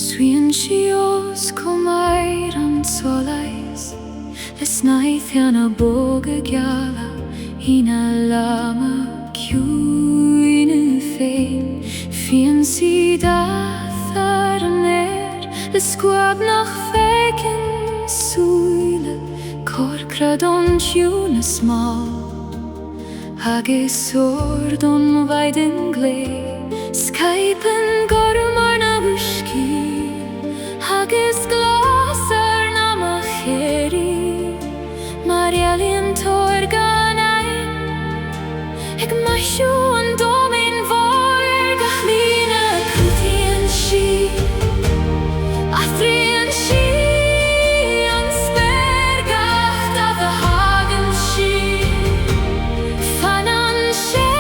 Swian sios comair an solais, les nDathanna boga Geala, hEala Ciúine féin, fian sidathar le squab nach feikin súile, corcrad on Ciúine small, agus sword on vaidin glé, Skypen gormar na whisky, agus Lasair na macheri, Réaltaí torganai, ag maisio an domain vor gachlína cútaíonn si, athraíonn si an spergacht a bheith hagann si, fanan sé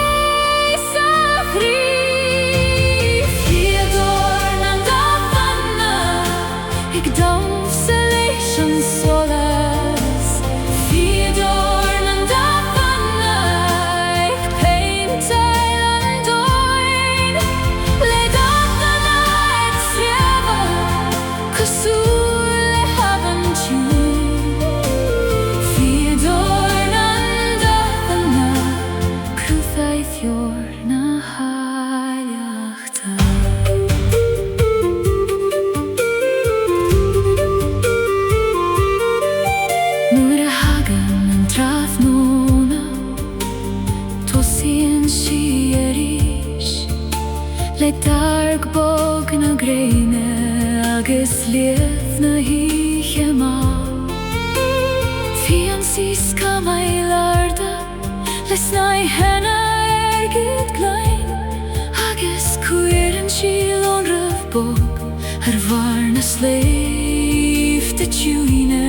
sa chrí. Fíodóir nDathanna, ag Celebration Sholas. Fíodóir nDathanna, ag Paintail an doin, le Dathanna ag sreabha, cosúil le haban tún. Fíodóir nDathanna, Criostail na hEala. Nuair a hagan an tráfnóna, tosaíonn si arís, le darg bog na gréine agus liath na híche má. Fian si scamail arda, les nDathanna gCloig, agus cuireann si lonrah bog ar bhar na sléif de Ciúine.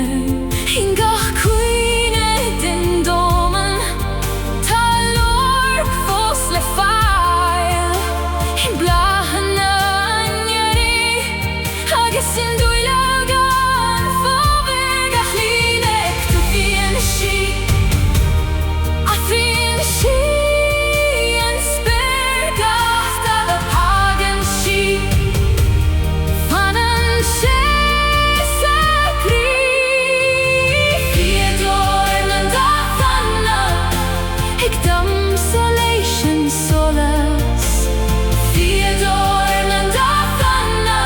In gach cuine den domen, tá lorg fós le fáil, in blahan na nGairdí, agus in dúileag an fóbir gachlíne, cútaíonn si, athraíonn si an spergacht a bheith hagann si, fanan sé sa chrí. Fíodóir nDathanna, ag Celebration Sholas. Fíodóir nDathanna,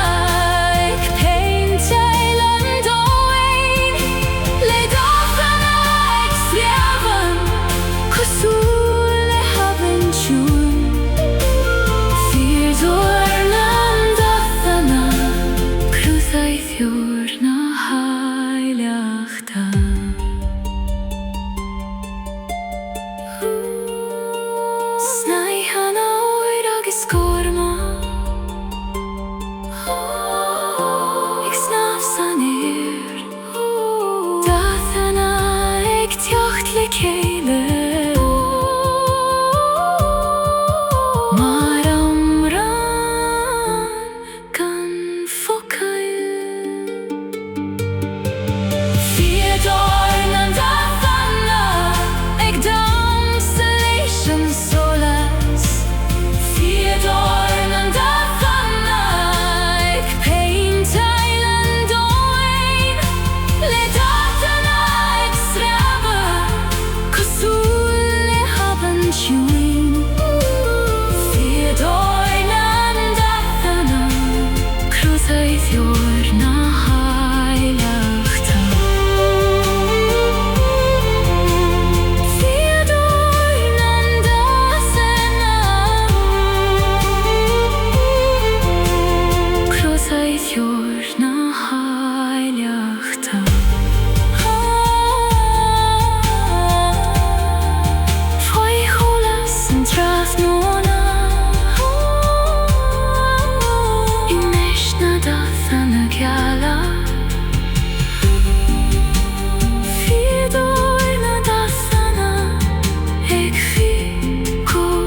ag Paintail an doin, le Dathanna ag sreabha, cosúil le haban tún. Fíodóir nDathanna, Criostail na hEala. nDathanna oir agus gorma, ag snaf san air, Dathanna ag teocht le céile, mar amran gan focail. Fíodóir nDathanna, ag Celebration Sholas. Fíodóir nDathanna, ag Paintail an doin, le Dathanna ag sreabha, cosúil le haban tún. Fíodóir nDathanna, Criostail na hEala. Fíodóir nDathanna, Criostail na hEala. Faoi Sholas an tráfnóna, inis nDathanna Geala. Fíodóir nDathanna, ag Fiúcomán.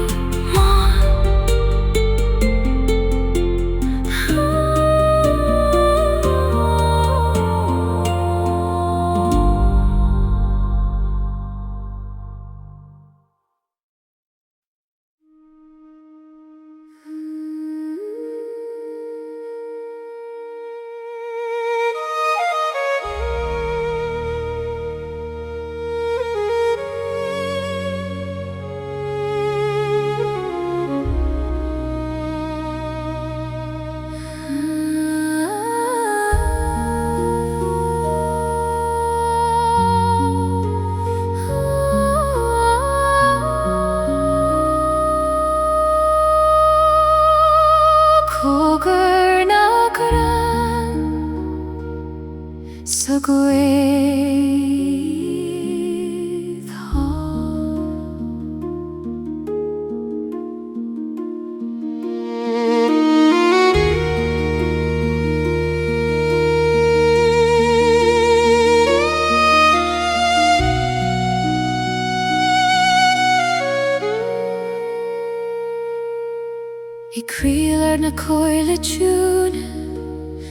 I crealar na coile Ciúine,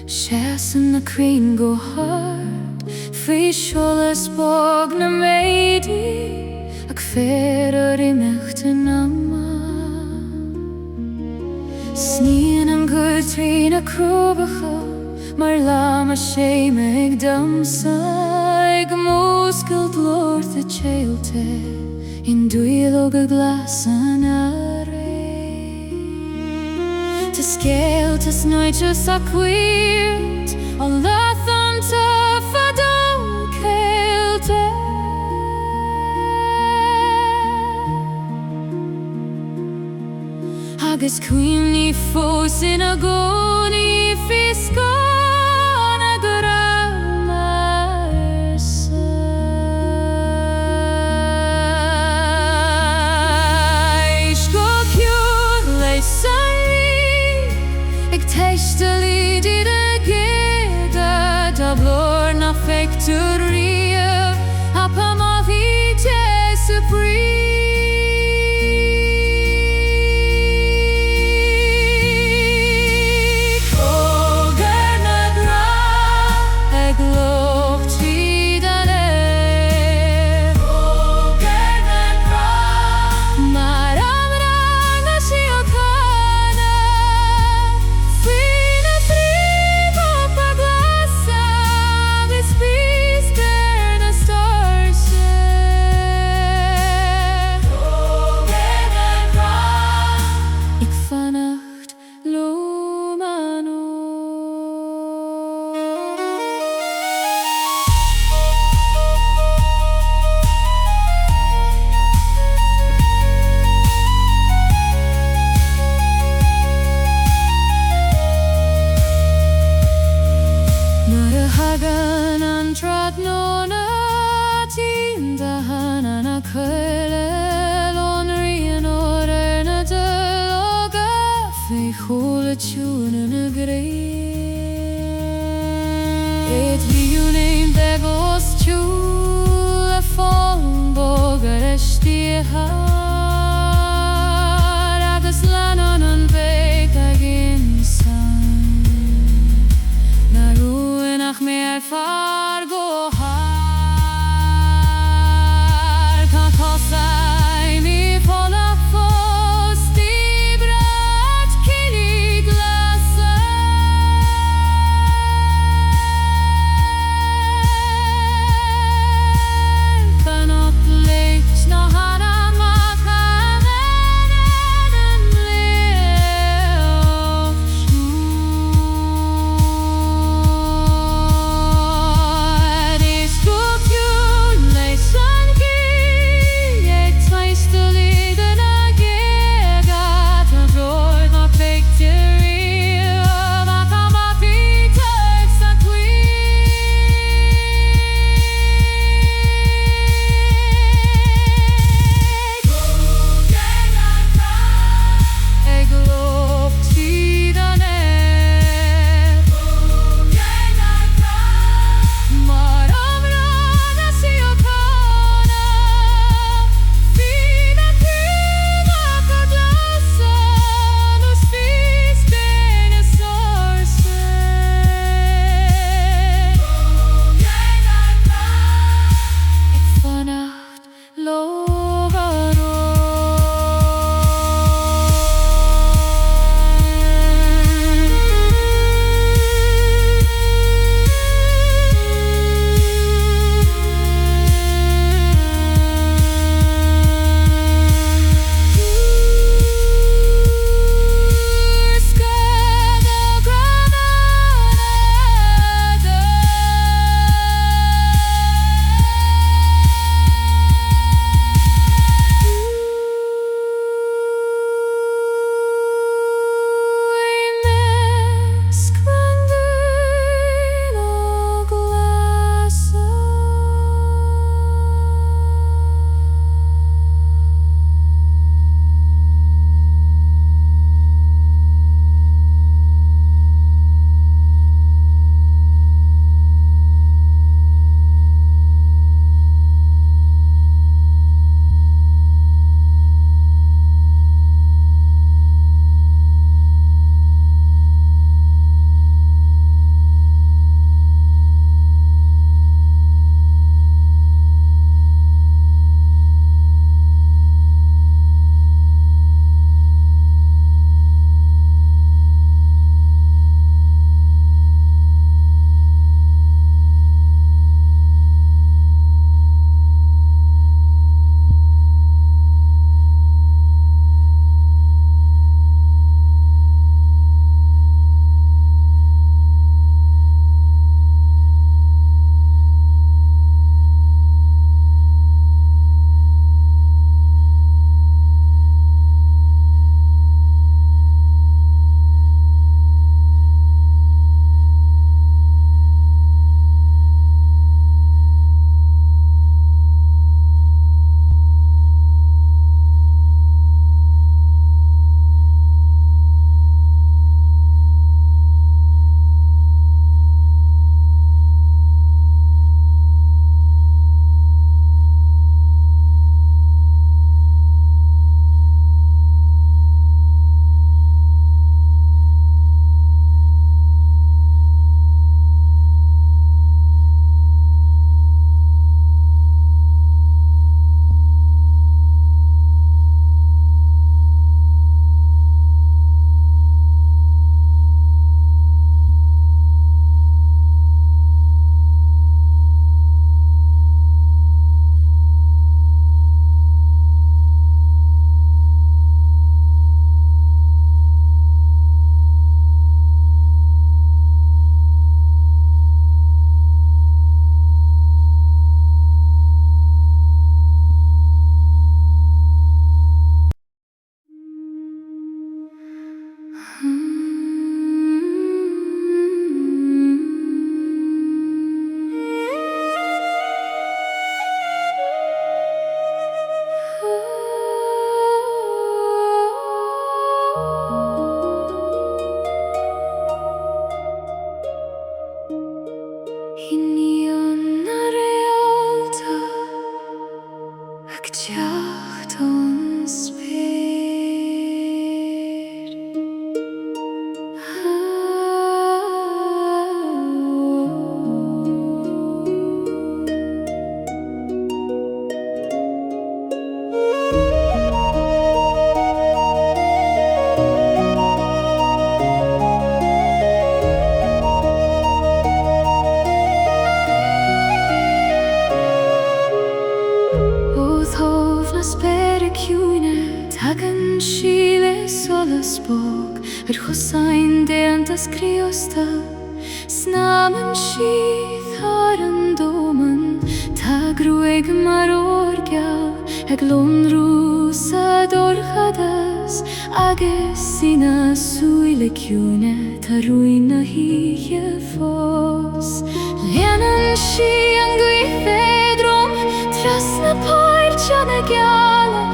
Seasan na crean go hard, Faoi Sholas bog na méidi, Ag féidir imeachta na Snían an Guth na crubacha, Mar lama sé meag damsa, Ag móscailt Lord a Réalta, In dúilog a glasan Scéaltas noitas a cuirt, An nDathanna Faoi Céalte. Agus Ciúine fós in a gcónaí fi Scáth a go raibh Ársa. Go ciúr Lasair, Aistear did a geda, da blor na Fíodóir, Apa Gaoithe supreme. Cogar na gra, ag loch tríd an air. Cogar na gra, mar amrang a Síoraíochta. nDathanna coile lonraí order na dulga Faoi chola Ciúine na Gaoithe de gos Ciúla fáin bógar Aistear agus leanan an bhéic a ginsan na ruúinach mé far go Chosáin déantas Criostail, snaman síoth ar an dóman, tá gruig mar orgeal, ag lonrú sa dorchadas, agus sina súile Ciúine, tá rúin na híe fós. Leanan sí an Guith drom, tras na páirte na Geala,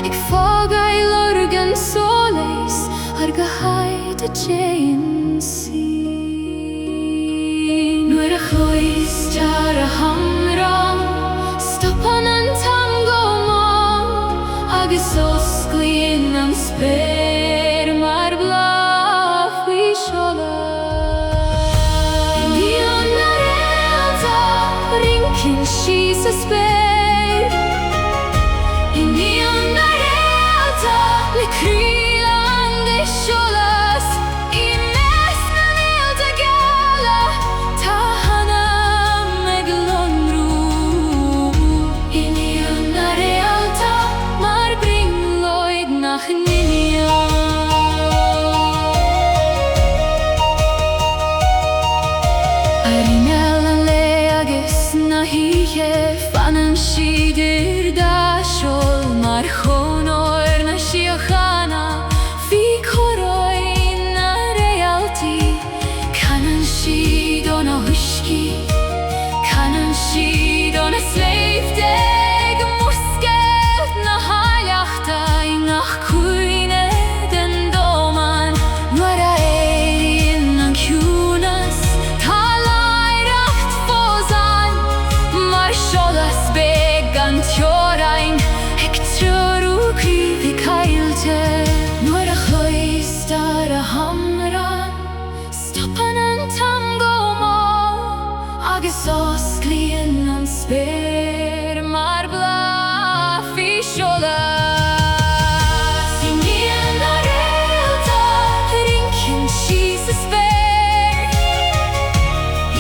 ag fágail organ soléis, ar Gaoithe Jane sí. Nuair a Aistear a hamrán, stoppan an tango mám, agus osclaíonn an spéir mar bláth faoi Sholas. Iníon na Réalta, rincinn sí sa spéir. Iníon na Réalta, le Criostail de Sholas, I meas nAingeal Geala, tá hana meg lonrú. Iníon na Réalta, mar bringlóid nach nAingeal. Arinel an le agus na híe, fanan siidir da siol, mar chónóir na Síoraíochta, bhí chóráin na Réaltaí, canan siad ó na huiscí, canan siad ó na sléibhteag, muscailt na haileachta, nach Ciúine den dóman, nuair a éiríonn an ciúnas, tá láireacht fósan, mar Sholas beg an teorainn, ag trúrú críomh caiilte. Nuair a Aistear a hamrán, stoppan an tango mám, agus osclaíonn an spéir mar bláth faoi Sholas. Iníon na Réalta, rincinn sí sa spéir.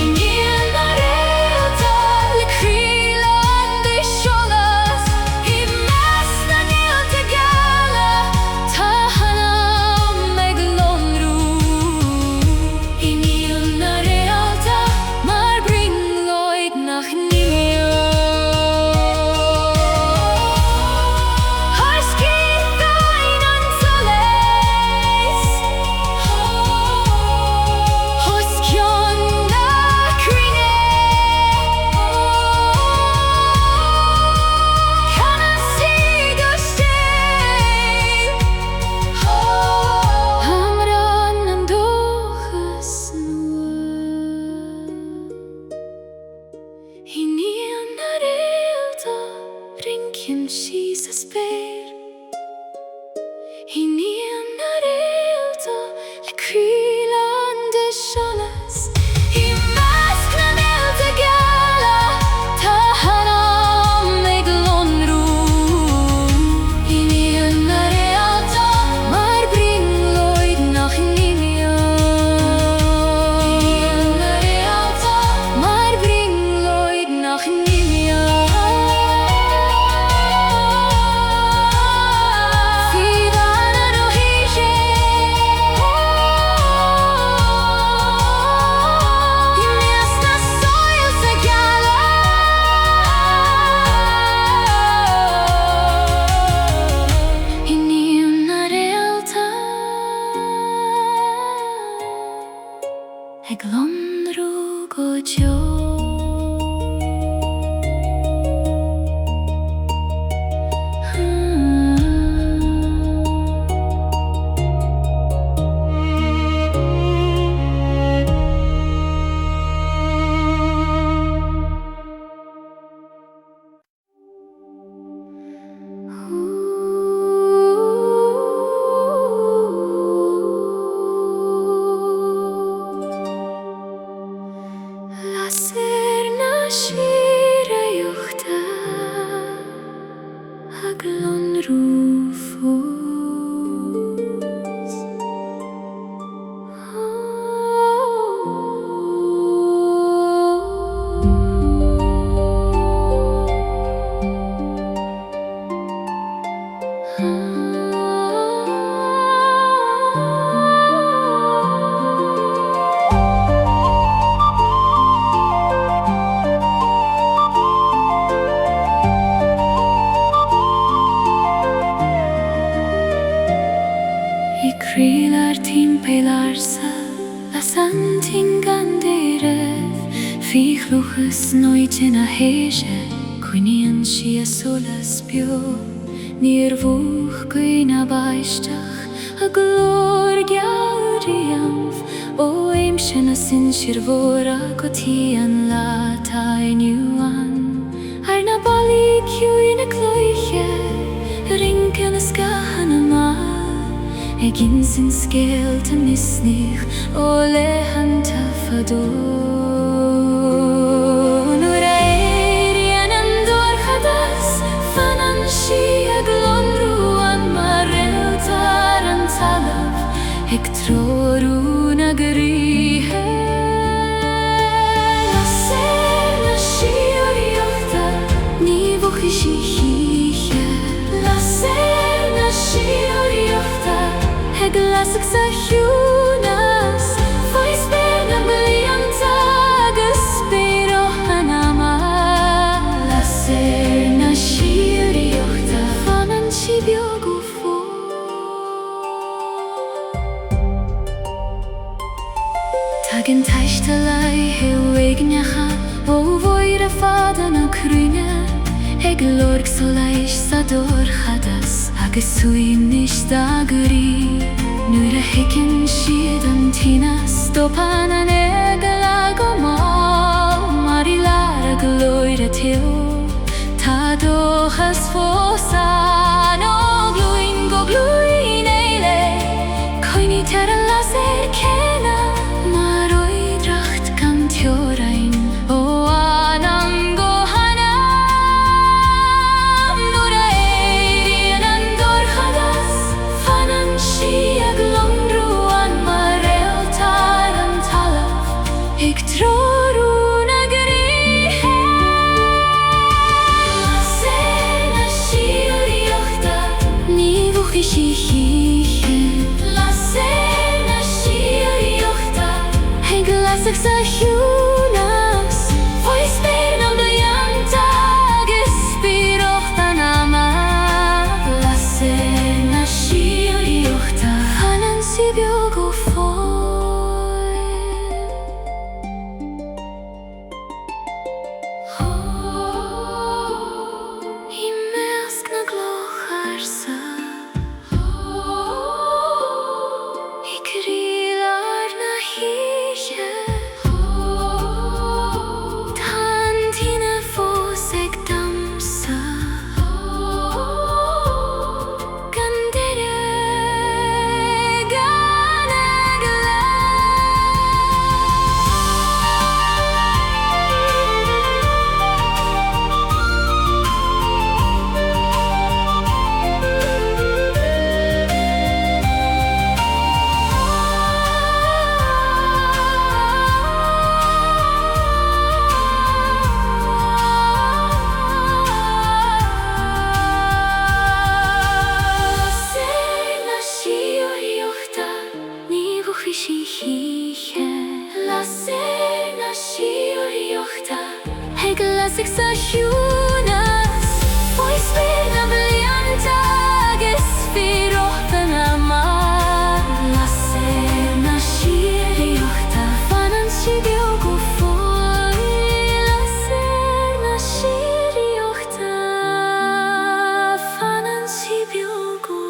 Iníon na Réalta, le Criostail de Sholas, I meas nAingeal Geala, tá hana meg lonrú. Iníon na Réalta, mar bringlóid nach nAingeal. Ar scíotáin an soléis, os cionn na Ciúine, canan siad ó stéil, hamrán an dóchas nua. Iníon na Réalta, rincinn sí sa spéir. Iníon na Réalta, le Criostail de Sholas, I meas nAingeal Geala, tá hana meg lonrú. Iníon na Réalta, mar bringlóid nach nAingeal. Iníon na Réalta, mar bringlóid nach nAingeal. Fíodóir ó híse, I meas na soil sa Geala. Iníon na Réalta, ag lonrú go deo. Lasair Tríchluchas nooit in a héise, Cuineoin si a Sholas bio, Níor bhuach cuin a Aisteach, a glór Gaoithe, ó aim sin a sin Síoraíochta Gaoithe an láta Iníon, ar na bailí Ciúine Clog, rincan a Scáth an ag gin sin scéalta misnich, ó lehananta Fíodóir. Ik troru na Gaoithe Lasair na Síoraíochta ní bhucha sí híche Lasair na Síoraíochta ag lasach sa Ciúnas Faoi spéir na blianta agus spéireach an ama Lasair na Síoraíochta fanan si beag ó Tagin Aistear huignecha ó bhóir a fada na Ciúine ag lorg solais sa dorchadas agus Fuinneoga da Gaoithe nuair a hicinn siad an tína stopan an hEala go máil mar I lear a glóir a tió tá dóchas fósan ó glúin go glúin éile coinní tar a Lasair céna Tíorainn ó anam go hanam nuair a éiríonn an dorchadas fanan si ag lomrú an mar Réalta an talamh ag troru na Gaoithe Lasair na Síoraíochta ní bhucha sí híche Lasair na Síoraíochta ag lasach sa Ciúnas Faoi spéir na blianta agus spéireach an ama Lasair na Síoraíochta fanan si beag ó I measc na gloch Ársa I Réalta na híche Lasair na Síoraíochta ag lasach sa Ciúnas Faoi spéir na blianta agus spéireach an ama Lasair na Síoraíochta fanan si beag ó Lasair na Síoraíochta fanan si beag ó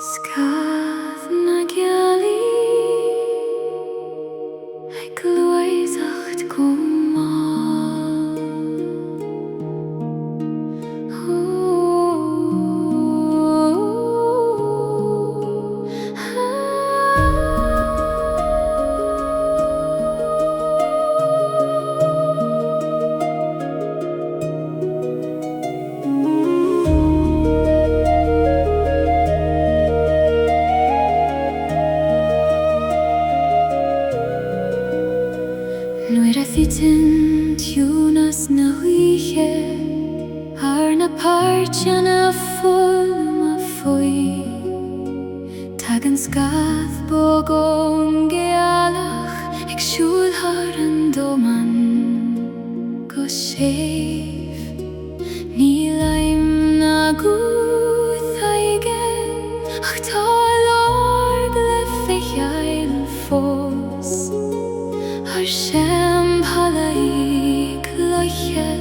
Scáth na Gealaí ag luaiseacht go máil Guitin Tunas na huiche Arna parchana fulma Faoi Tagan Scáth bogón Gealach Ag siúlthar an doman Go séf Ní laim na Guth aigen Ach tá lorg le feicheil fós Ar sem Halaí Cloiche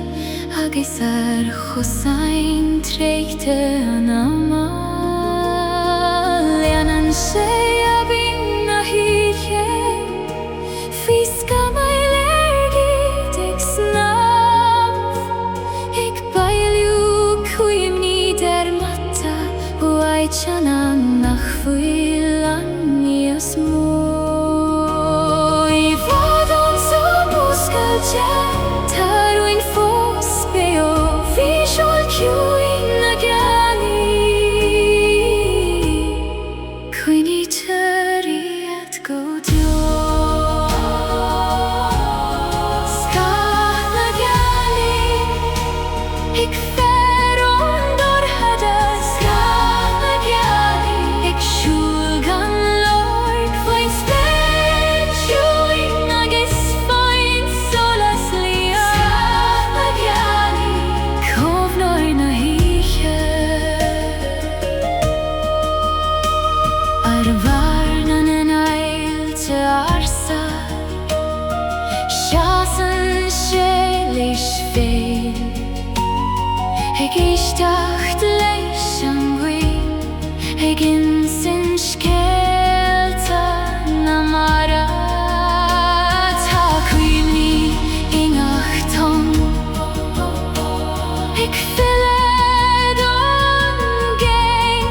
agus ar chosain tréchte an amal Leanan sé a bhín na híche Físca mai lergid ag snaf Ag bailiú cuimní der mata Buaitseanam nach fuil an níos mó I bhádán sa múscailte Tarúin fós beo Bhíseáil ciúin na Gealaí Cuoine taríad go deo Scáth na Gealaí Ag fearún dorthada Scáth na Gealaí Ag siúl gan Lord Faoin spéisiúin agus faoin solas lia Scáth na Gealaí Comhnóir na híche Ar bharnan nAingeal Ársa Seasan sé leis féin Ag éisteacht leis an gcuin Ag insin scéalta na mara Tá cuimhní inachtainn Ag fillead an géin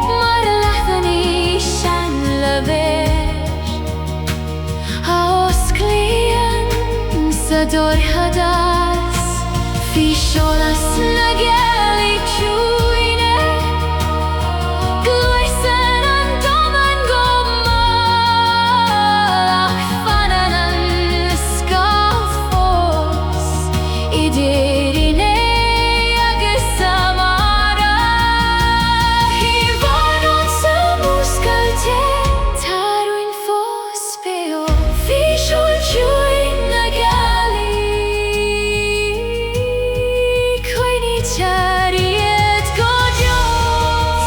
Mar leathaní sean le béir A osclaíonn sa dorthadas Bhí Sholas na Gealaí Ciúine Gluaiseann an doman go mall Ach fanan an Scáth fós I dtéiríné agus amara Hí bhádán sa múscailte Tarúin fós beo Bhíseáil ciúin na Gealaí Cuoine taríad go deo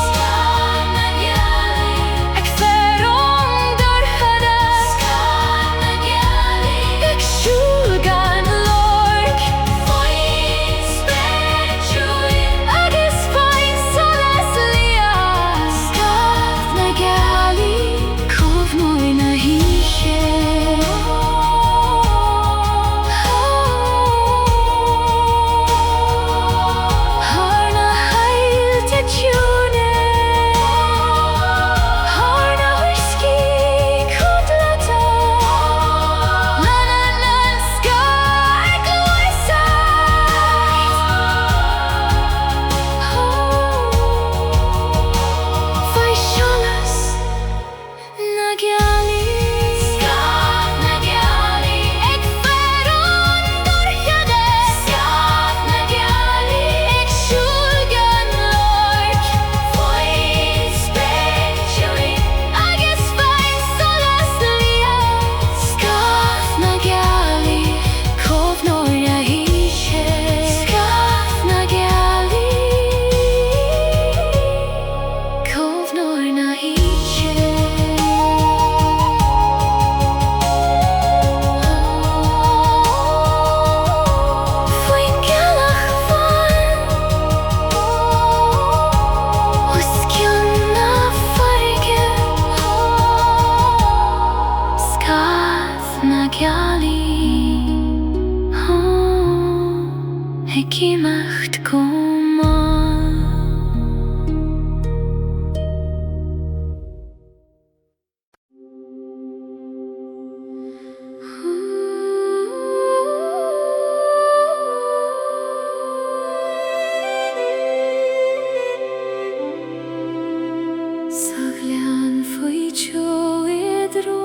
Scáth na Gealaí Ag fearún dorthada Scáth na Gealaí Ag siúl gan Lord Faoin spéisiúin agus faoin solas lia Scáth na Gealaí Comhnóir na híche Har na hailte Ciúine Har na huiscí cúdlata Manan an Scáth gluaiseacht Faoi Sholas na Gealaí Scáth na Gealaí Ag fearún dorthada Scáth na Gealaí Ag siúl gan Lord Faoin spéisiúin agus faoin solas lia Scáth na Gealaí Comhnóir na híche Scáth na Gealaí Comhnóir na híche Faoin gealach fan Osciúin na farge Scáth na Gealaí Ag imeacht go mall Saglean Faoi Teo Idro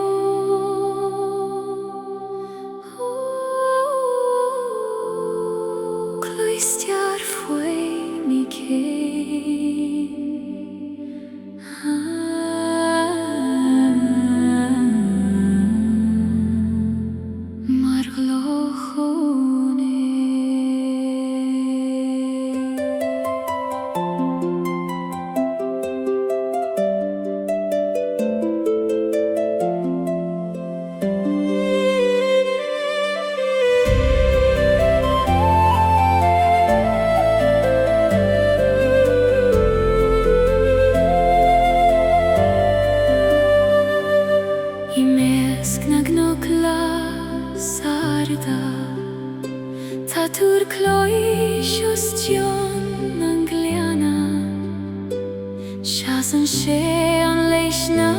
Chasan sé an leis na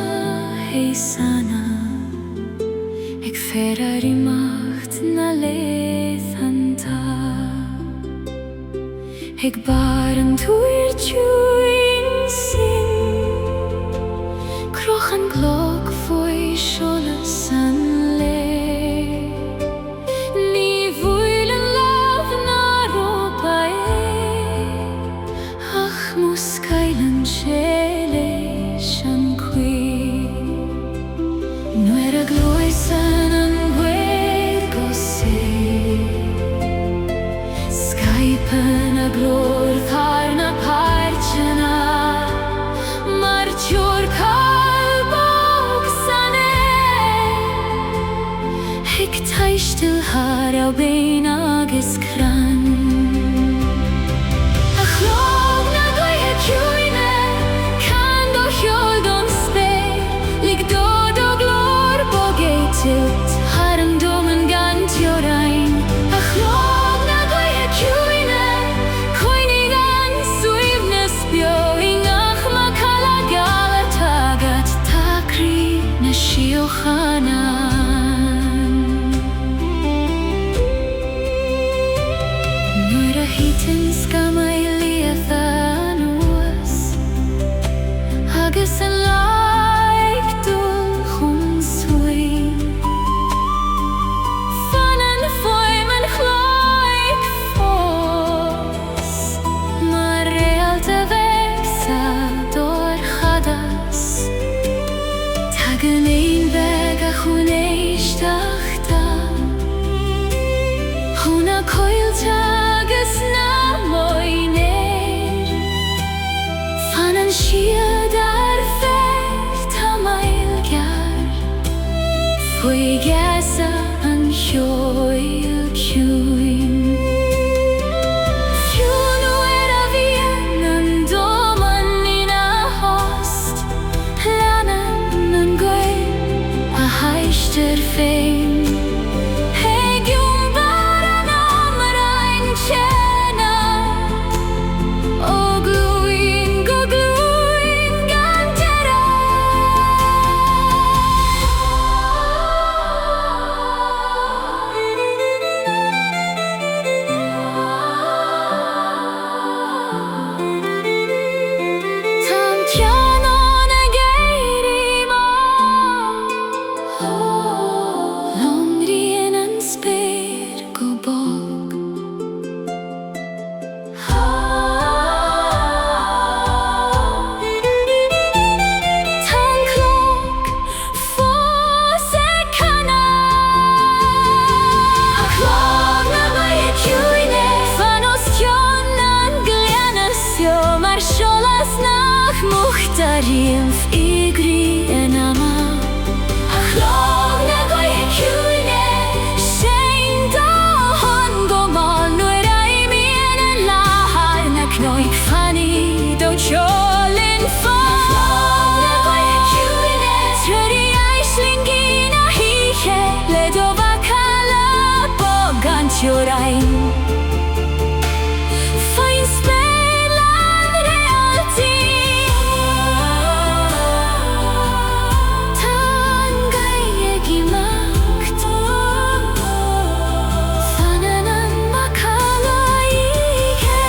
héasana ag férar imacht na léithanta ag bar an túir tiúin sin croch an Clog Faoi Sholas an le ní bhuail an láv na rópa ach muscailan sé leis an cuí nuair a glóisan an bhuail go sé Skypen a glór thar na páirtena mar tiúr calbog san ag taistil thar au béin agus crann a chlog na Gaoithe Ciúine can do cheol don spéir lig dod o glór bog é tilt thar an doman gan Síoraín a chlog na Gaoithe Ciúine coinnig an suimhnas beoing ach ma cala gala tagad tacrí na Síochanna nuair a hitin scamailiaithe an uas agus an laig dul chun suin fan an foim an chloig fós mar Réalta vegsa dor chadas tag an ein veg a chun éisteachta chun a coilte agus na moinéir fan an siad ar fecht tá mailgear faoi gheasa an cheoil ciúin fiúnúir a bhíon an doman ina host leanan an gcuil a Aistear féin Hegiún bar an amrain tena ó glúin go glúin gan dera Tam ceann a Gairdín Longrian an spéir go bog Tan Clog fós ag canna a chlog na Gaoithe Ciúine fan os cionn an gliana seo mar Sholas nach muchtaríonn f'igrí in ama a chlog na Gaoithe Ciúine séin dó hon go máil nuair a imíonn an láthair na cnoig fannaí do teolinn fós a chlog na Gaoithe Ciúine trudaí aisling na híche le do bacala bog an Síoraín Faoin spéil an Réaltaí Tá an Gaoithe imacht fanan an macala ihe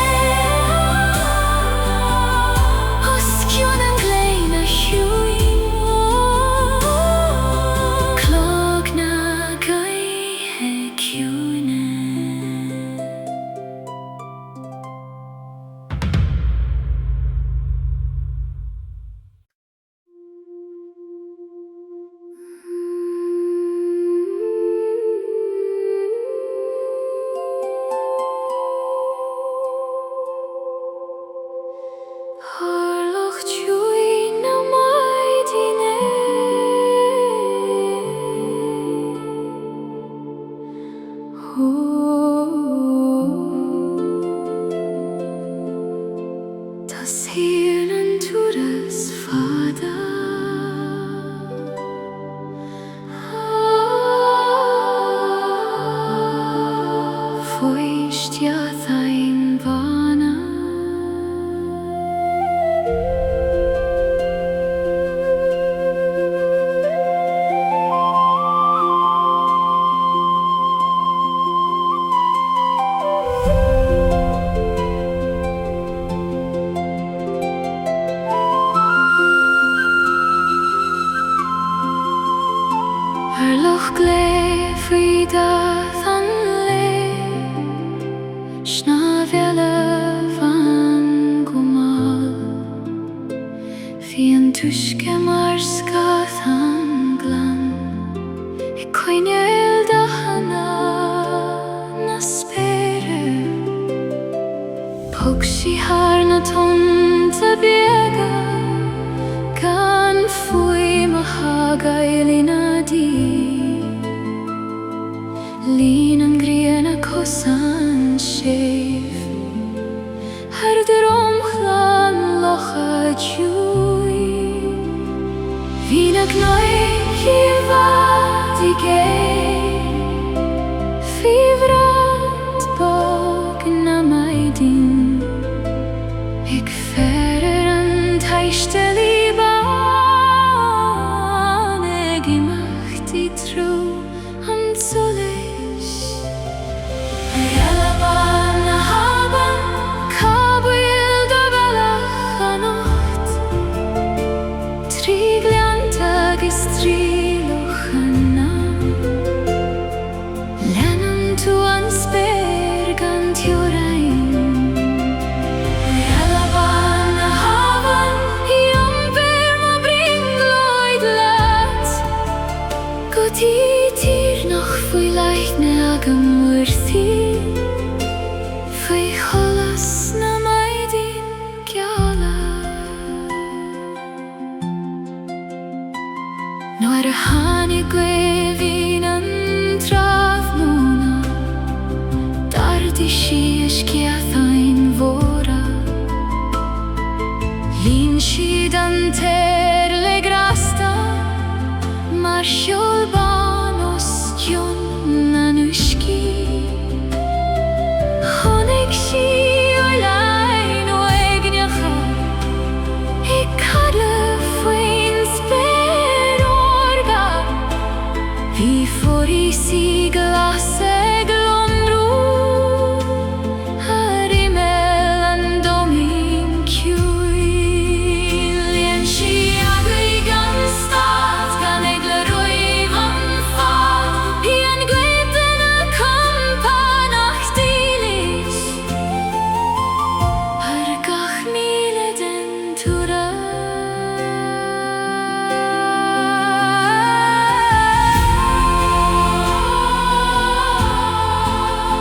osciún an gléin a hiúin Clog na Gaoithe Ciúine tuisce mar Scáth an glan Fuinneoga nDathanna na spéire Pog sí thar na tonta beaga gan Faoi mo Gaoithe na dí Lín an gCrann a cos an séif Har dromchlan locha dúi Bhí na gCloig i bhfad I gcéir Fíomhrad bog na maidin Ag ferir an Aistear I Bána Ag imeachtaí trú an solis hEala Bána haban Cabhail do bhealach a nocht Trígleanta agus tríochana Leanann tú an spéir gan Ciúine hEala Bána haban I ambir mo bringloid leat Guth tír nach Faoi leithne agam muirtí Faoi Sholas na maidin Gealaí Nuair a tháinig gaibhín an tráthmhóna D'ardaigh sí a Scáthán mhóra Lín siad an téir le grasta Mar seol Bános Ciúine an uiscí Chonaic sí ó lein ó éigneacha I cadla faoin spéir orga Bhí forísí go Lasair glomrú Ar iméil an domín ciúil Líon sí agaigh an stad gan ag le roimh an fad Bhí an gCrann a compánachtaí Ar gach míle den túra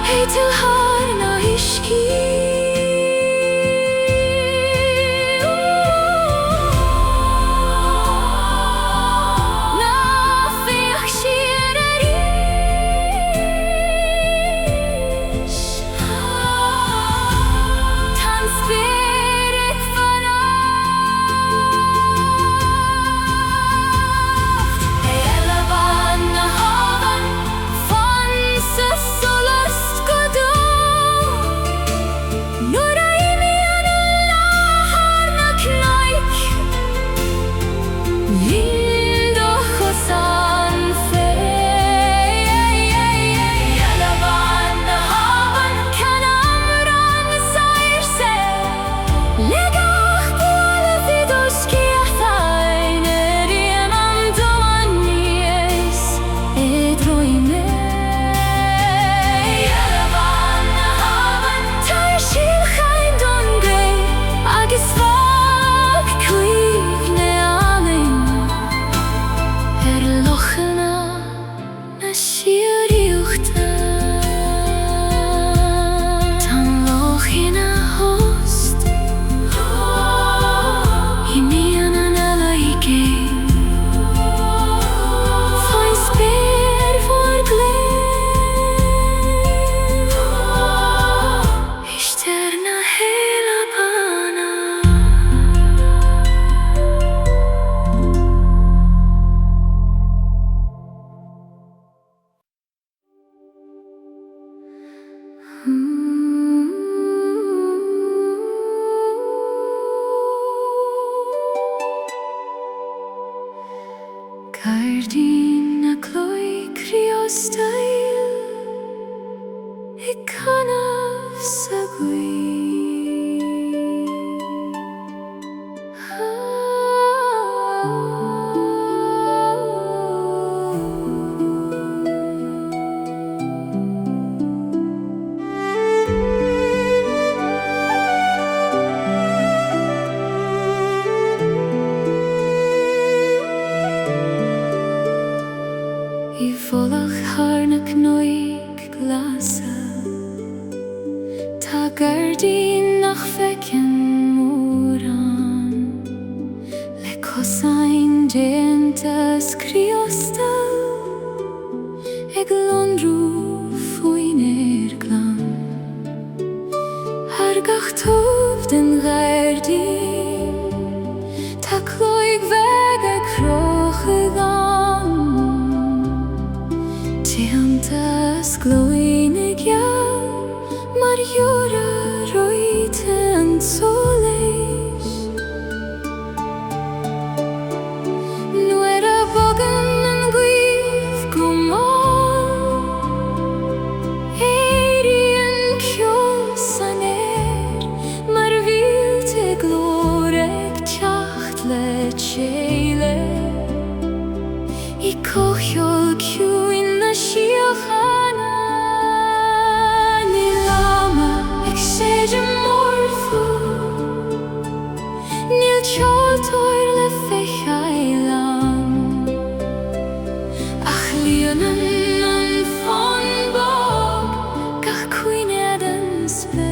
Héitil thar na huiscí Na féach siar a ríis Tan spéir ag fanacht hEala Bána haban Fan sa solas go dó Nuair a Iníon an láthair na cNoig Lín do chos an féin hEala Bána haban Can amran Lasair sé Le gach balla Fíodóir Scáthán Riam am doan níos Droime hEala Bána haban Tar síolchain don gCrann agus fag chuig nAingeal Lochanna na Síoraíochta Tan lochin a host Iníon an hEala I gcéim Faoin spéir mhór gléim Aistear na hEala Bána Gairdín na Clog Criostail I canamh sa guaí Cnoig glasa Ta Gairdín nach fecin múran Le cosain déantas Criostail Ag lonrú Fuinneoga glan Hargach tub den Gairdín Ta Clog vega crochagan Teantas glóinneageal Mar jóra roite an soleis Nuair a bogan an Guth go máll Éiríonn ceol san air Mar bhíolte glór ag teacht le hEala I cocheol Ciúine na Síoraíochta Ní lama ag séidir mórfú Níl teoltóir le feicheáileán Ach líonann an fhonbog gach cuinead an spéir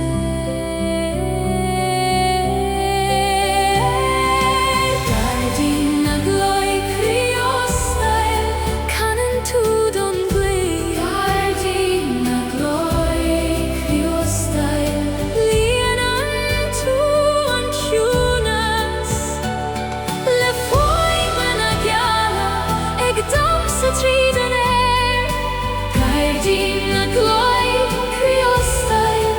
Gairdín na Clog Criostail Canan tú don ghlaoch Gairdín na Clog Criostail Líonan tú an ciúnas Le Faoi na Geala ag damsa tríd an air Gairdín na Clog Criostail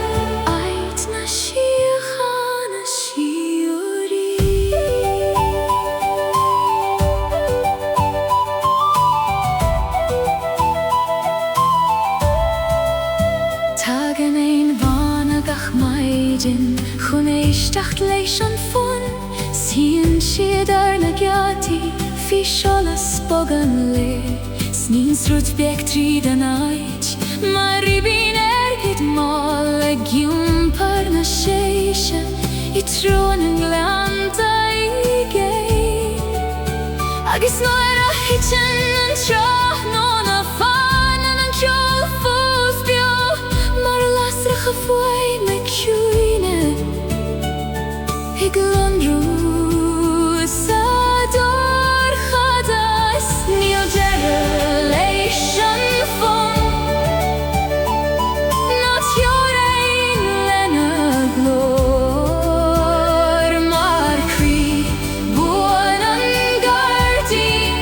Ait na Síochana Síoraí Tagan ein Bána gach maidin chun éisteacht leis an fun Síonn siad ar na Gaoithe fi Sholas bogan le Snín srut beag tríd an áit Mar ribín ergid máll le giúmpar na séise I trón an gleanta I géin Agus nuair a hitin an trach nó na fánan an ceol fós bio Mar lasrach a Faoi na Ciúine Ag lonrú sa dor chadas Níl deireadh leis an fun Ná teorainn lena glór Mar crí buan an Gairdín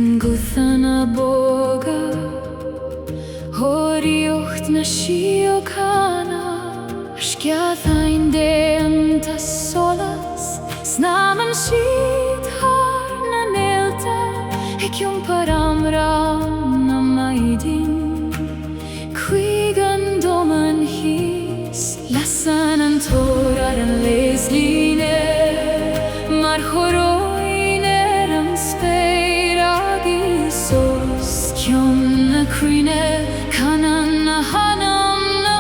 Tugan Guthana boga Síoraíochta na Síochana Scáth Aistear ta Sholas Snaman siad har na Réalta Ciúin paramram na maidin Cuigan doman hís Lasan an tórar an leslíne Mar chóróin an spéir agus os Ciúin na Ciúine Canan na hanam na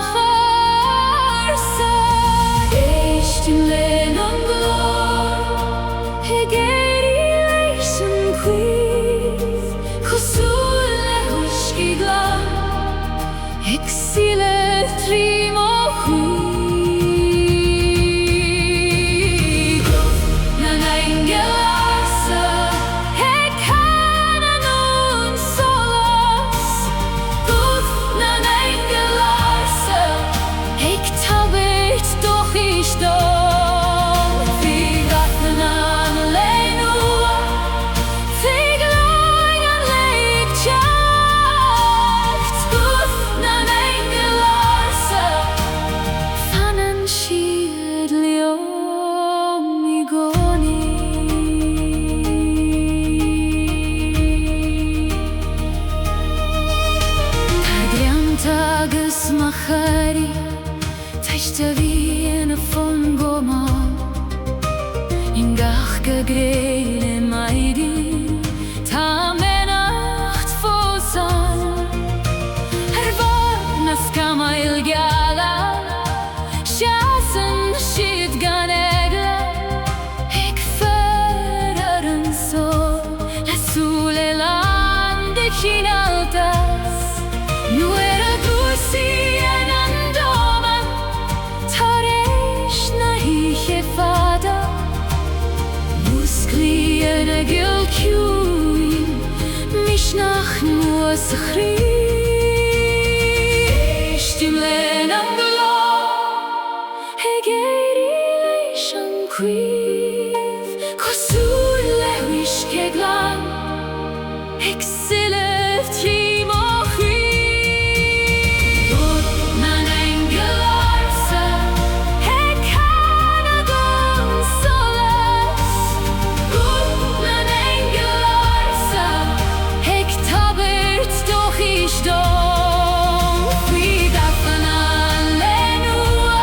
Ársa Éistin len an glór Relaxation cuiv Cosúil le huiscí glan Hexile trím ó chuí Guth na nAingeal Ársa Canan ón Sholas Guth na nAingeal Ársa tabairt doch Aistear Fíodóir an lénua Clog an léig teacht Guth na nAingeal Ársa Fanan siad leo mi gcónaí Tadrianta agus machari Taiste bhí ina fun goma In gach go gréile maidin Tá menacht fósan Bhar na scamail Geala Seasan siad gan hEala Ag fear an sol Lasúil land de chinaltas Nuair a gúsaí an doman Tar éis na híche fada Musclí an a gil ciúin Misnach nua sa chrí Éistim len an glór Relaxation cuiv Cosúil le huiscí glan Hexile trím ó chuí Guth na nAingeal Ársa Canan ón Sholas Guth na nAingeal Ársa tabairt doch Aistear Fíodóir an lénua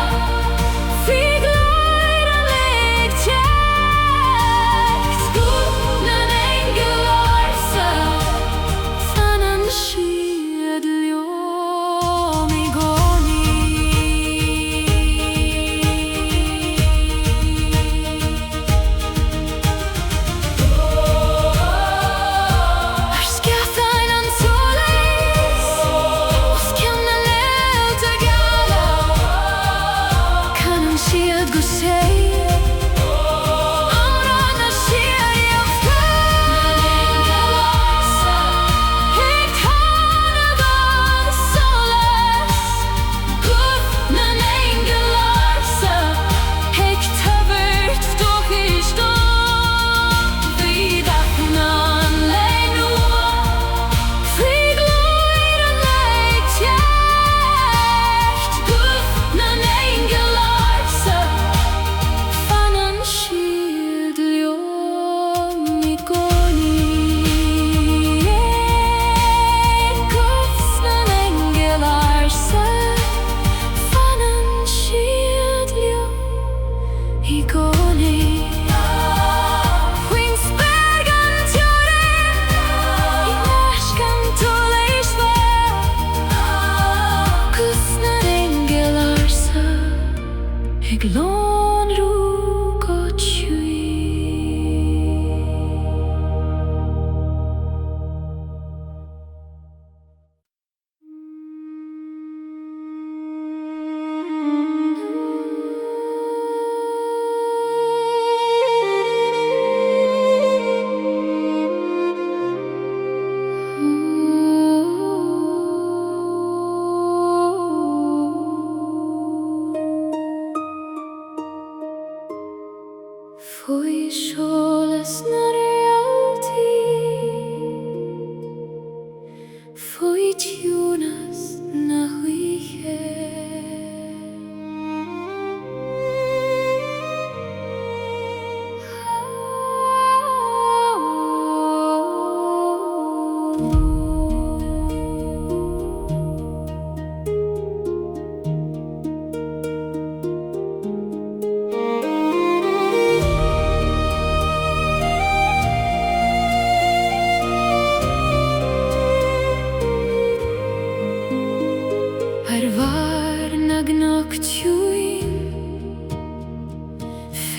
Fíodóir an léig teacht Guth na nAingeal Ársa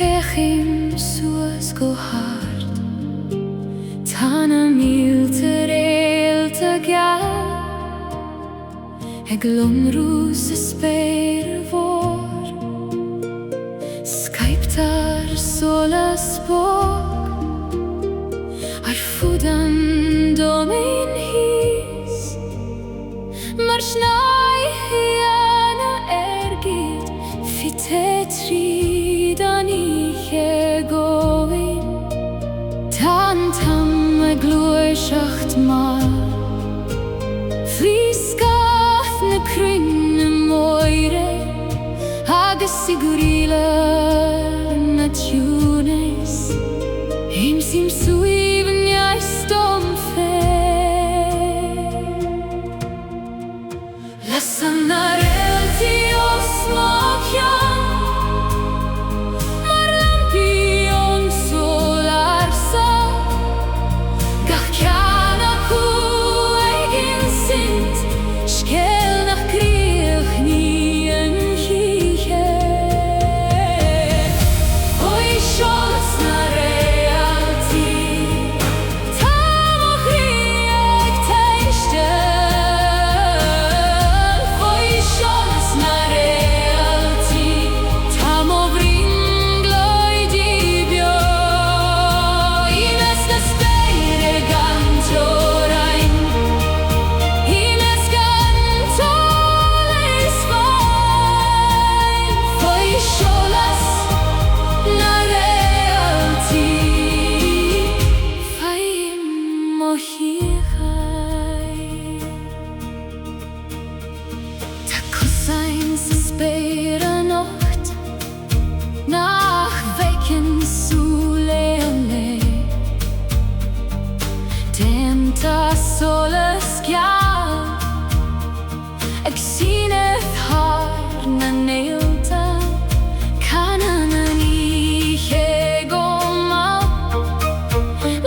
Fechim suas go hard Tána mílte Réalta Gealaí Ag lomrús a spéir vor Skyptar Sholas bóg Ar fudan domain hís Mar snai hEala ergid Fi tetrid an Goin Tan tam a gluaiseacht mar Flí Scáth na crinne moire Agus Sigurila na Ciúine Sim suíban Aistear Lasanna Réaltaí os Móchian Ársa Gach ceanna chuaig in sint Scéal nach críoch ní an chiche Faoi Sholas na Réaltaí Tá mo chríoch Aistear Faoi Sholas na Réaltaí Tá mo Sholas Scáth Ag síneth thar na Réalta Canna na níche go mau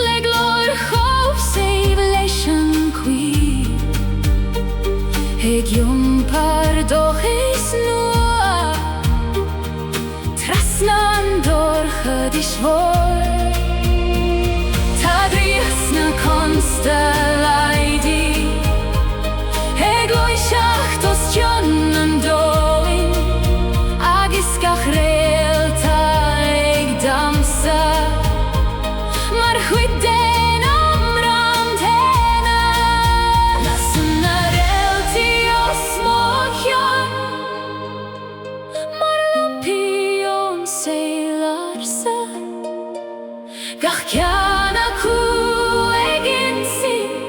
Le glór chomh save leis an cuí Ag iompar dochis nua Trasna an dorchad is vor Starlight Gaoithe os John an doin Agus gach Réalta ag damsa Mar chuidén am ramtena Lasanna Réaltaí os Móchian Mar lampion sail Ársa Gach ceanna chuaig in sint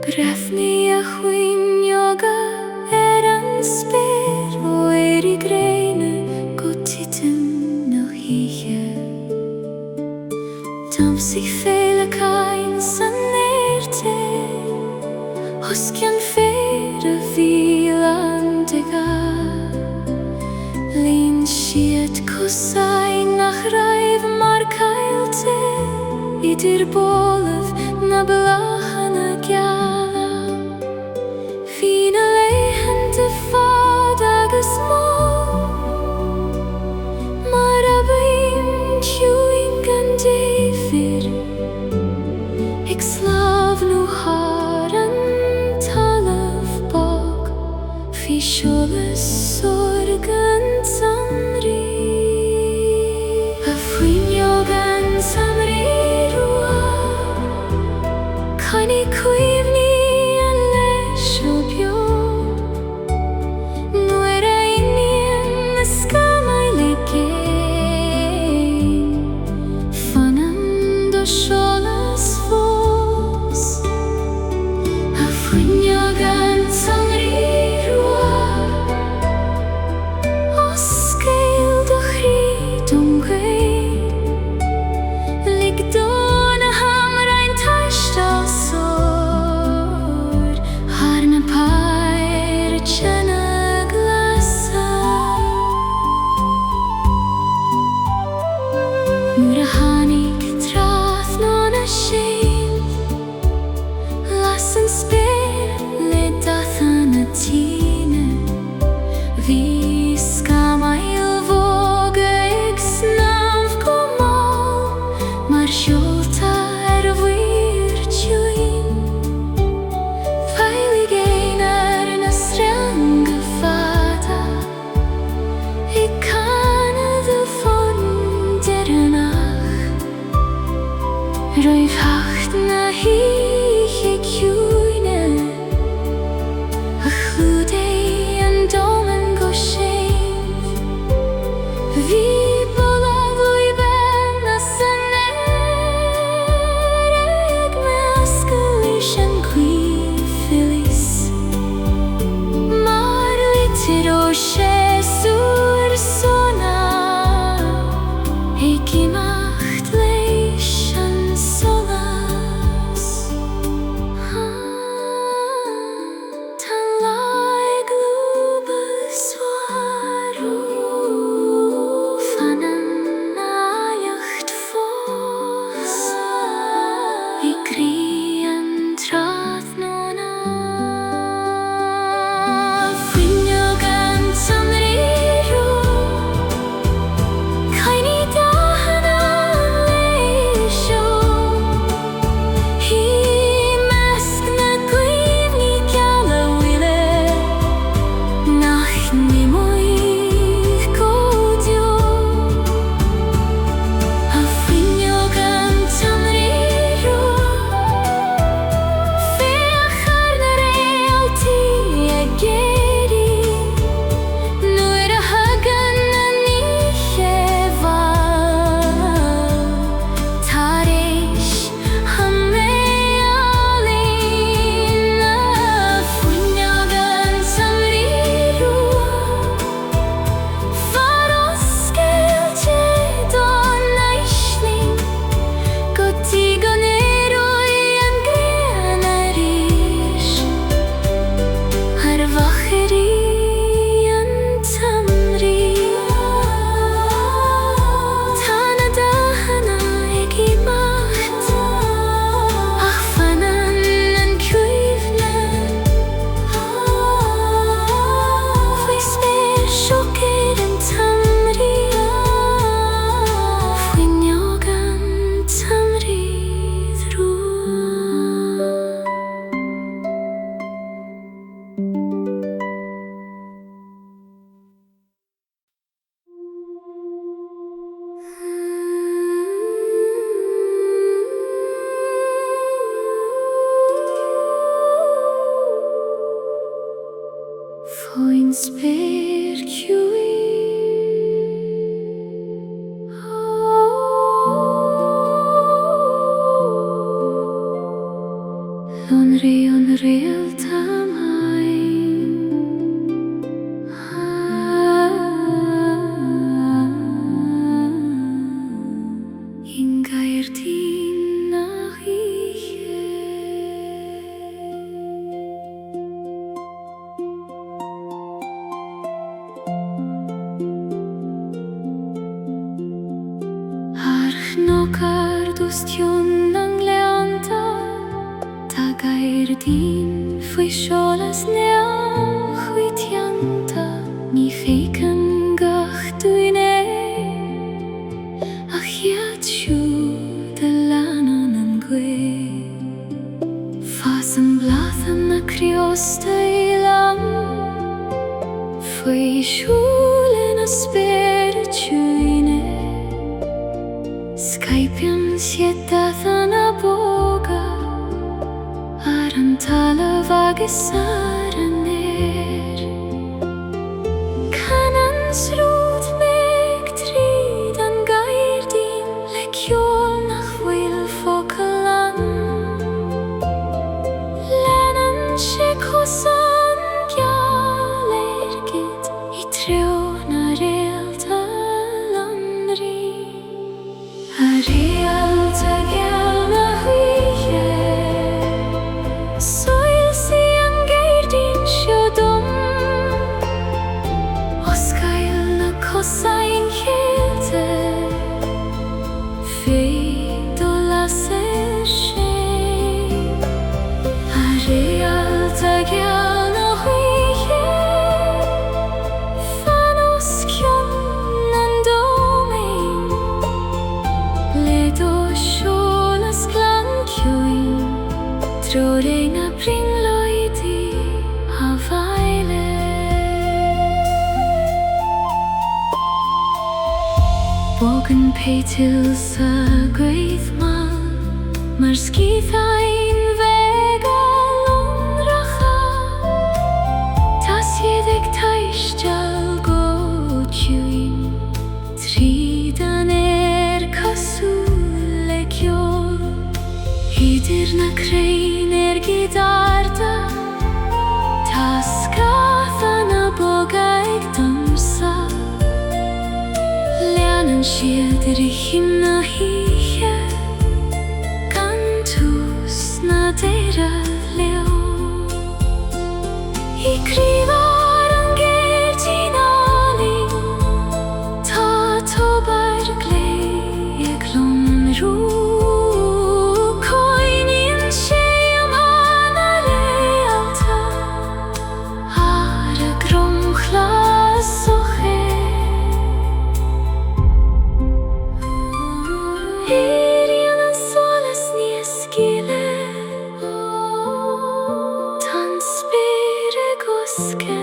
Brefni a Fuinneoga an spéir ó éirí gréine go titim no híe. Tamsaí féile cain san néirte, hoscian fér a bhílan de ga. Lín siad cosáin nach raibh mar cailte, idir bólamh na blachanna Gealaí. Fína leihan de fád agus mó, mar a bhaim ciúin gan déifir, ag slábhnú thar an talamh bog, fi Sholas sorgan samrí. A Fuinneoga an samrí rua, Cainní cuimhní an leis ó bio, nuair a Iníon na scámaile géin, fanam do Sholas fós. A Fuinneoga an samrí rua, ó scéal do chrí don ghain, ligdó na hamrainn taistil sór. on Réalta in Gairdín nach Iche. Cogar Gairdín Faoi Sholas Guth ní fécin Guth ach iad siú de leanan an Guth fas an nDathanna Criostail Faoi siúlin a spirit Ciúine Skypian nDathanna boga Talamh agus ar an air Canan srúd meg tríd an Gairdín le ceol nach bhfuil focail leanan sé cos an nGeal Guth I treo na Réalta landrí a Réalta geal na huiche Soil si an Gairdín siodum Oscail na cosain chéalte Fíodóir Lasair sé a Réalta geal na huiche Fanos cion an domain Le do Sholas glan Ciúine Droring a bringloidi a bhaile Bogan peitil sa Guth mar Scáth ein vega lonracha Ta siedig Aistear go Ciúine Tríd an cosúil le ceol Idir na crain Gidarda Ta Scáth na bogaig damsa Leanan siad richim na híche Gan tús na deire leo I críomhar an Gairdín áling Tá tobar glé ag lomrú Scath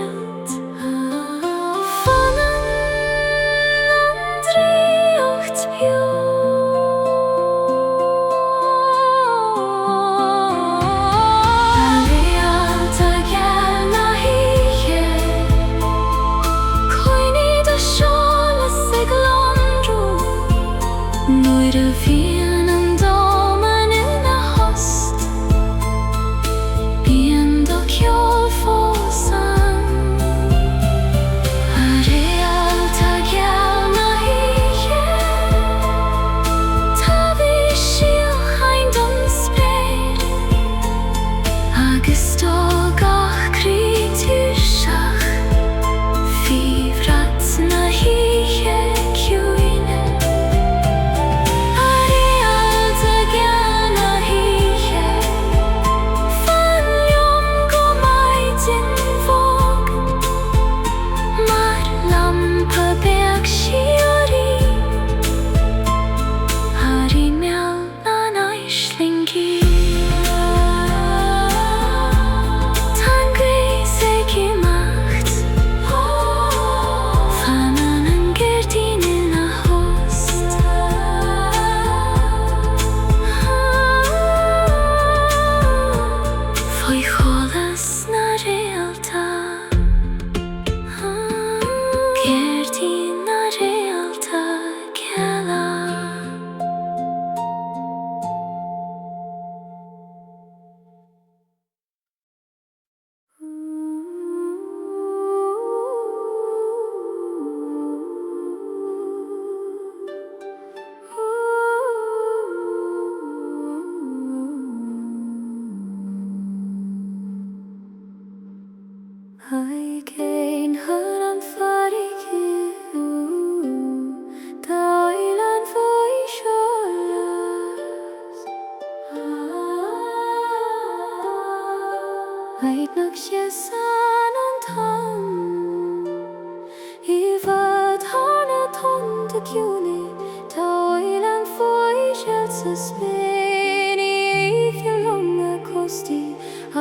Aitnach sé san an tam I bhd tháinig tón de Ciúine Tá oil an Faoi Réalta spéin I éigeal longa costí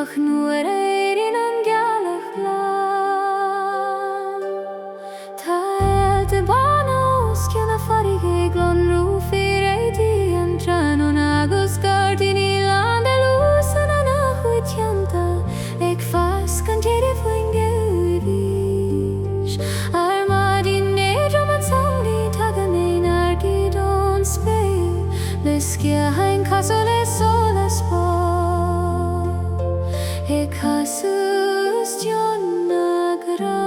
ach nuair a éiríonn an nGealach lán Tá de Bána osciúil a farigh glón rúfaí réidí an Tránón agus Gairdiní lán de lúsan an achuidteanta ag fas gan deireadh Fuinneoga Armadí néadrom an samlí tagan é nargid ón spéil le Scáth ein casú le Sholas bá ag casús Dionna grá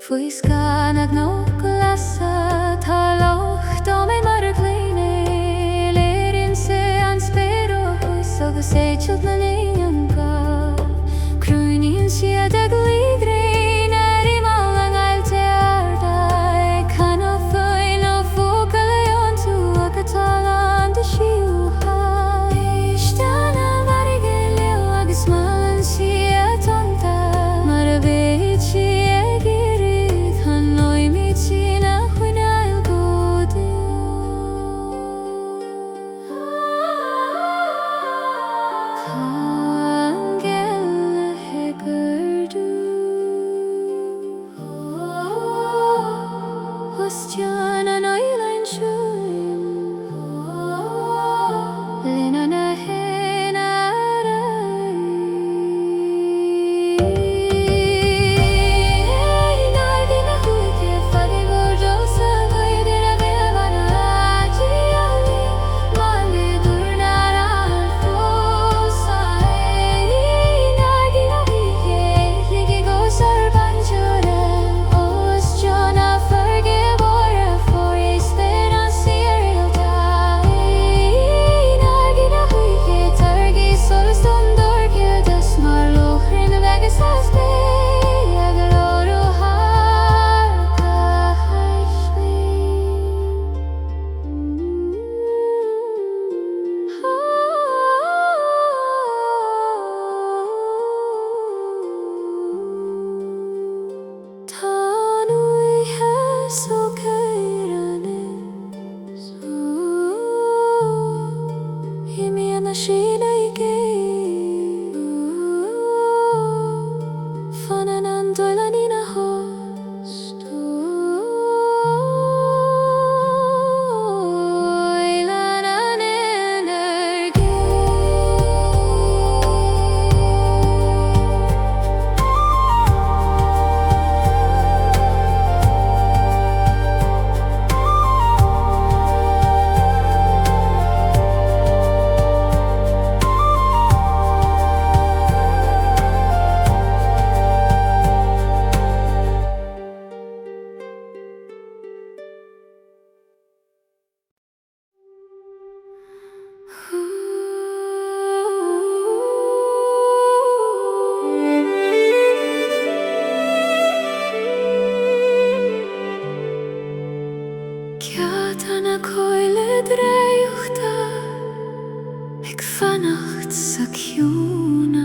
Faoi Scánach nó go Lasair tá loch dámaid mar a gléine léironn sé an spéireach chuis agus éitilt na Iníon gá Cruinníonn siad ag lígrainn airímal an Aistear ag canach Faoi nó fóca leon tú ag atá lán de siúcha Aisteanna marige leo agus málan siad tonta mar a bhéad si ag irid an noimid sin a Fuinneoga góide Tá nGeal ag Gairdú Ostian an oileán siúim Lena na héna Nardí na chuige fadi bordosa Gairdín a bhé Bána Gealaí Máli dúrnar an fósa Nardí na chuige ligi gosar banjoran Ostian a Caelvoria for Aistear an Síoraíochta Nardí na chuige targaí solas don dorgiúdas mar lochrinn vegas as bé ag lorú harpa Tá nuaithe so céiranis Imíonn na sína I gcéad Fanan an dóileaní na host Oileán an Ceatanna coile Réalta ag fannacht sa Ciúnas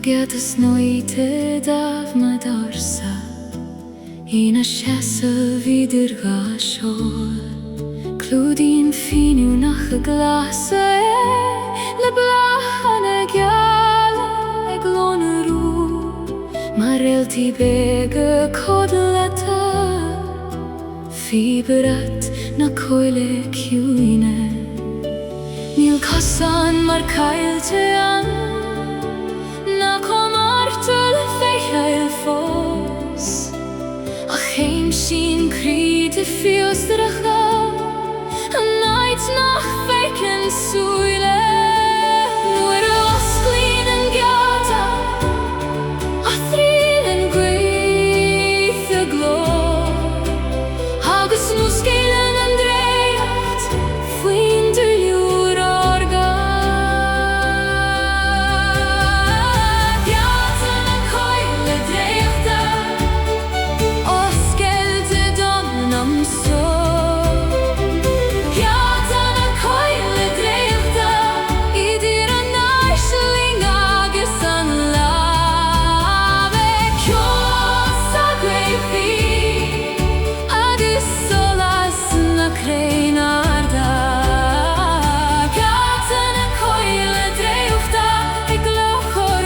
Geatas Gaoithe daf mad Ársa Ina sessa vidr gashol Clúdín fíniu nach a glasa Le blachan a Geala ag lonarú Mar Réaltaí bega codleta Fíberat na coile Ciúine Níl cosan mar Gaoithe an Na comartul feichail fós A chéim sin críd a Fíodóir A night nach feiken súile Nuair a osclaíonn an gceata A thriail an Guth a glór Agus muscéileann an dréacht Faoin dúliúr orga Ndeathanna coile dréachta Oscailte don am sór Ndeathanna coile dréachta Idir an aisling agus an lábe Ceos a Gaoithe agus Sholas na crainarda Ndeathanna coile dréachta ag lochor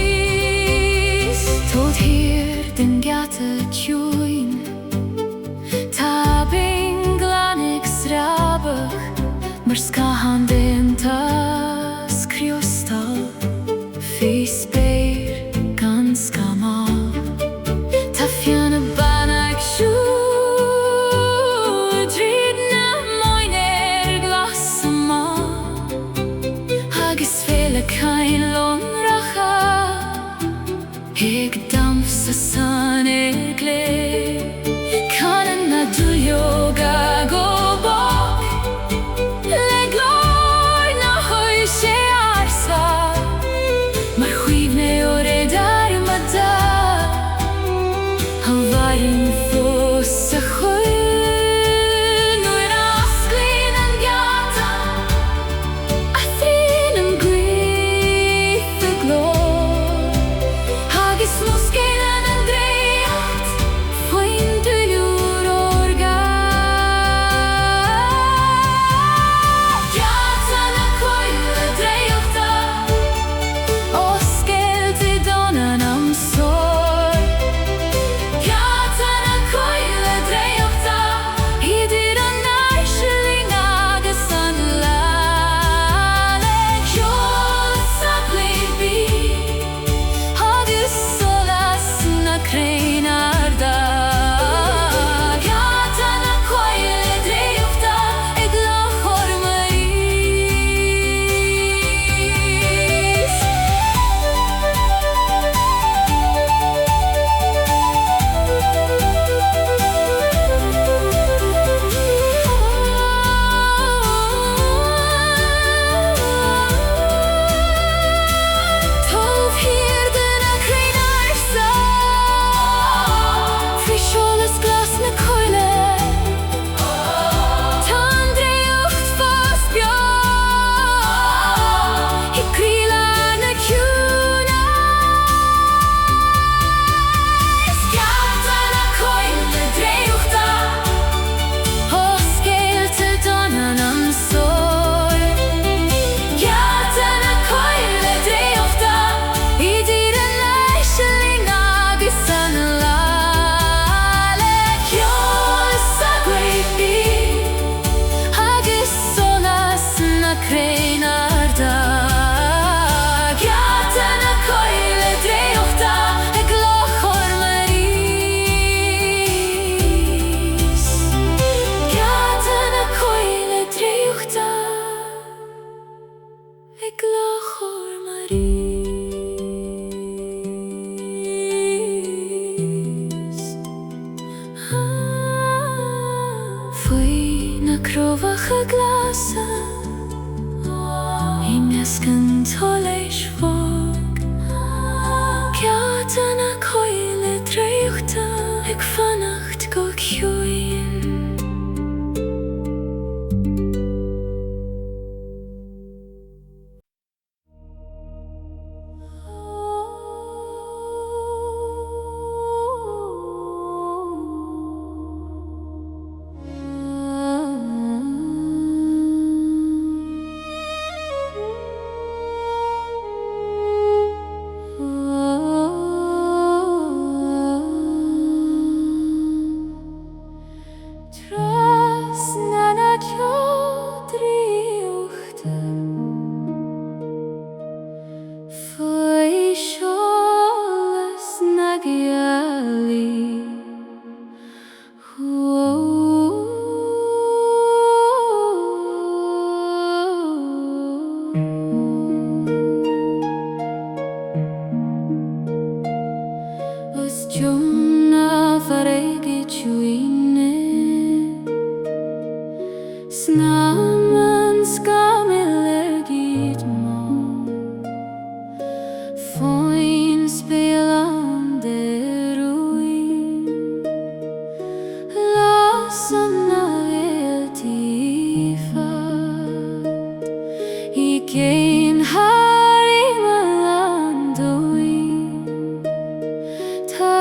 marís Tód hir den gceata Ciúine Tá bing glannig srábach Mar Scáth déantas Criostail Fí spéir gan scamáil Tá fianna Bána ag siúr Tríd na moinéir glas amáil Agus féile cain lonracha Ag damsa san ag léir Canan na dúlióga go bog Le glór na chuir sé Ársa Mar Fuinneoga darmada An bhairn fós a chuir Nuair a osclaíonn an gceata A thriail an Guth a glór Agus muscéileann an dréacht Faoin dúliúr orga Ndeathanna coile dréachta Oscailte donan am sór Ndeathanna coile dréachta Idir an aisling agus an lále Ceos a Gaoithe agus Sholas na crainarda Ndeathanna coile dréachta ag lochor marís Tóg hir den a crain Ársa Faoi Sholas glas na coile Tá an dréacht fós beag I críola na Ciúine Ndeathanna coile dréachta Oscailte donan am sór Ndeathanna coile dréachta Idir an aisling agus an lále Ceos a Gaoithe agus Sholas na crainarda Ndeathanna coile dréachta ag lochor marís Ndeathanna coile dréachta ag lochor marís Faoi na crovacha glasa I meascan toléis fog Ndeathanna coile dréachta ag fannacht go Ciúine Gaoithe. Os Ciúine farege Ciúine Snaman skamiller gitmo Foin spelande ruin Lasanna veltifa I kein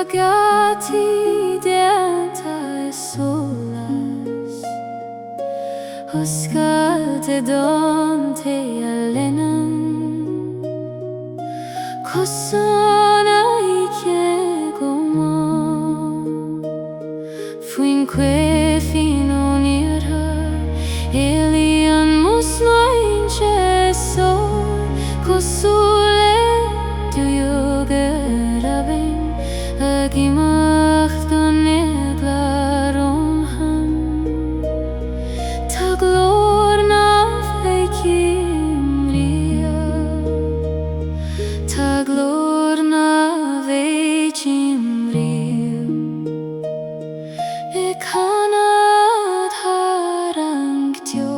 Gaoithe delta Sholas Scáth donte alenan Cosona ike goma Fuinneoga Iníon mus nAingeal Cosule du yogerabin Gimacht nAingeal han Ta glor na feikimria Ta glor na feikimria I canad harangtio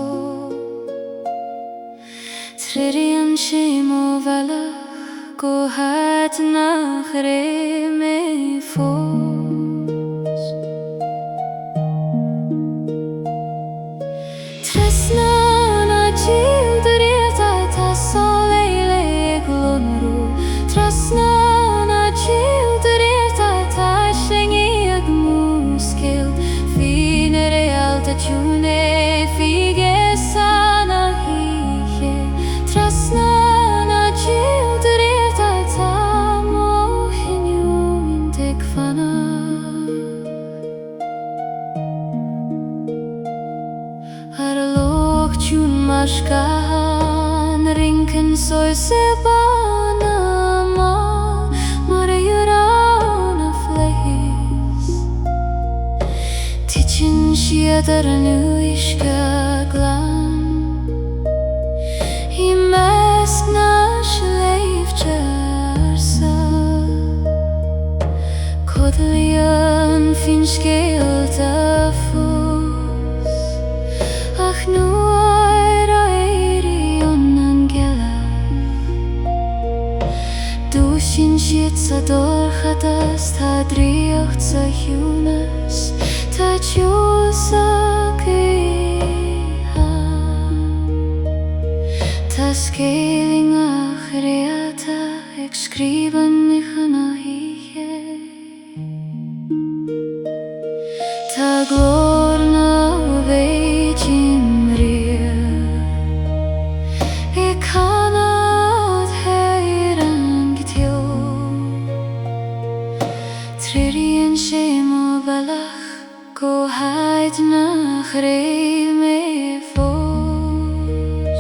Trerian shimo valach Go hat nach reme fos Tresnana Réalta ta soleile glonru Tresnana Réalta ta slengi muskel Fine Réalta Ciúine fige sana hihe Tresnana Réalta ta mohinio intekfana Scáth rinken soise Bána mar na fleis Tichin siadar nuishka glan I mesk na sleifte Ársa Codlian fin Scéalta fus Ach nu Sin siad sa dorchadas Ta dríocht sa Ciúnas Ta tiúil sa Ta scaling ach Réalta Ag scríban nDathanna hiche Ta glor na feikimria I canad Trerian shimo valach Go hat nach reme fos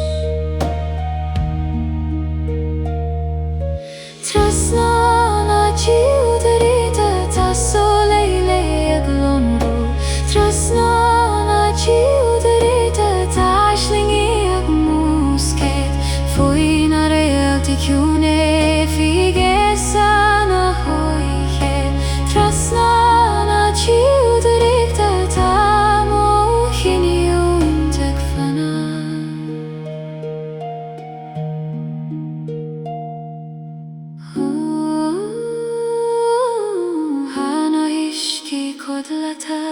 Tresnana Réalta ta soleile glonru Tresnana Réalta ta slengi musket Fuinneoga Réalta Ciúine fige sana hoiche Tresnana Réalta ta mohinio intekfana Hana ishki kodlata